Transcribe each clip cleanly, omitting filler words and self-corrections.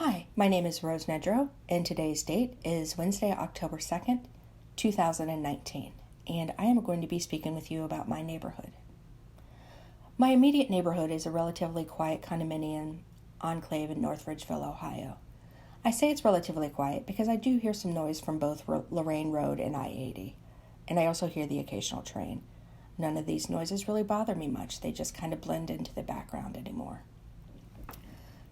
Hi, my name is Rose Nedrow, and today's date is Wednesday, October 2nd, 2019, and I am going to be speaking with you about my neighborhood. My immediate neighborhood is a relatively quiet condominium enclave in North Ridgeville, Ohio. I say it's relatively quiet because I do hear some noise from both Lorraine Road and I-80, and I also hear the occasional train. None of these noises really bother me much, they just kind of blend into the background anymore.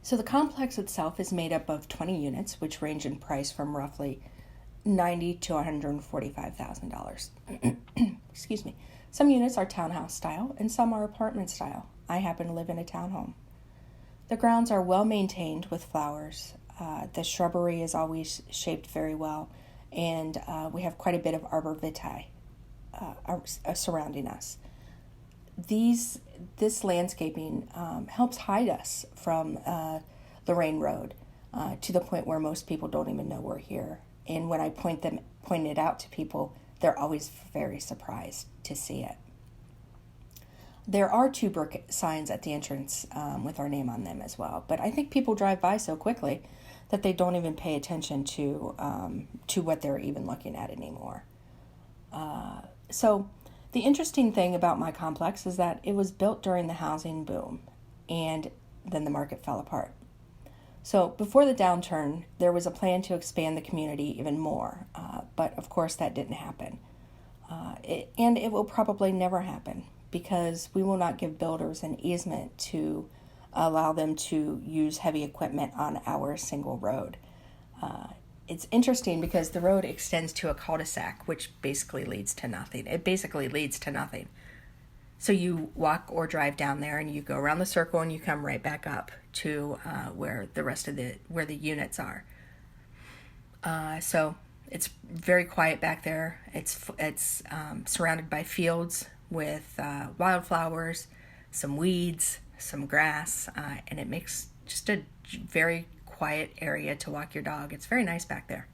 So the complex itself is made up of 20 units, which range in price from roughly $90,000 to $145,000. Excuse me. Some units are townhouse style and some are apartment style. I happen to live in a townhome. The grounds are well maintained with flowers. The shrubbery is always shaped very well, and we have quite a bit of arbor vitae surrounding us. This landscaping helps hide us from Lorraine Road to the point where most people don't even know we're here. And when I point it out to people, they're always very surprised to see it. There are 2 brick signs at the entrance with our name on them as well, but I think people drive by so quickly that they don't even pay attention to what they're even looking at anymore. So the interesting thing about my complex is that it was built during the housing boom, and then the market fell apart. So before the downturn, there was a plan to expand the community even more, but of course that didn't happen. And it will probably never happen because we will not give builders an easement to allow them to use heavy equipment on our single road. It's interesting because the road extends to a cul-de-sac, which basically leads to nothing. It basically leads to nothing. So you walk or drive down there and you go around the circle and you come right back up to where the units are. So it's very quiet back there. It's surrounded by fields with wildflowers, some weeds, some grass, and it makes just a very quiet area to walk your dog. It's very nice back there.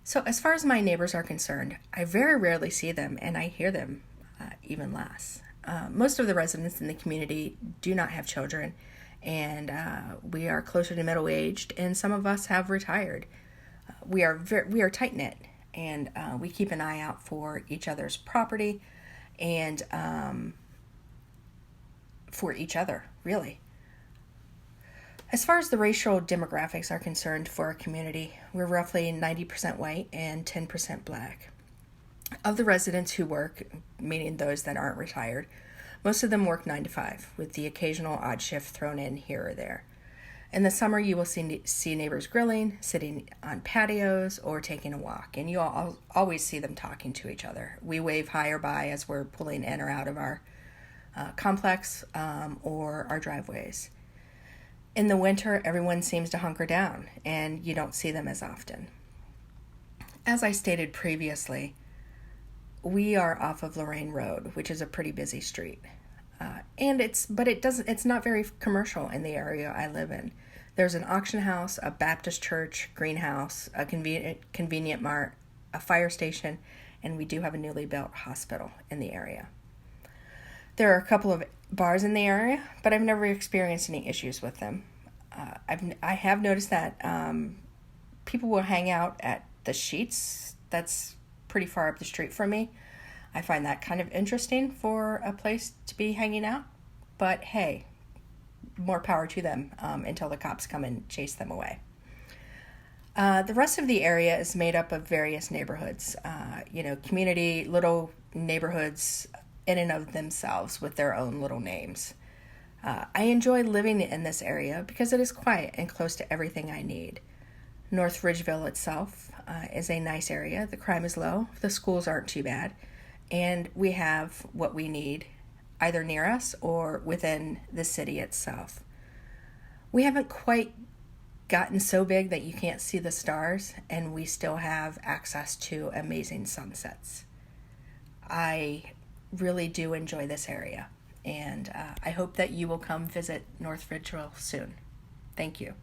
So as far as my neighbors are concerned, I very rarely see them, and I hear them even less. Most of the residents in the community do not have children, and we are closer to middle-aged, and some of us have retired. We are tight-knit, and we keep an eye out for each other's property and for each other, really. As far as the racial demographics are concerned for our community, we're roughly 90% white and 10% black. Of the residents who work, meaning those that aren't retired, most of them work 9 to 5, with the occasional odd shift thrown in here or there. In the summer, you will see neighbors grilling, sitting on patios, or taking a walk, and you'll always see them talking to each other. We wave hi or bye as we're pulling in or out of our complex or our driveways. In the winter, everyone seems to hunker down, and you don't see them as often. As I stated previously, we are off of Lorraine Road, which is a pretty busy street. It's not very commercial in the area I live in. There's an auction house, a Baptist church, greenhouse, a convenient mart, a fire station, and we do have a newly built hospital in the area. There are a couple of bars in the area, but I've never experienced any issues with them. I have noticed that people will hang out at the Sheets. That's pretty far up the street from me. I find that kind of interesting for a place to be hanging out, but hey, more power to them until the cops come and chase them away. The rest of the area is made up of various neighborhoods, community, little neighborhoods in and of themselves with their own little names. I enjoy living in this area because it is quiet and close to everything I need. North Ridgeville itself is a nice area. The crime is low, the schools aren't too bad, and we have what we need either near us or within the city itself. We haven't quite gotten so big that you can't see the stars, and we still have access to amazing sunsets. I really do enjoy this area, and I hope that you will come visit North Ridgeville soon. Thank you.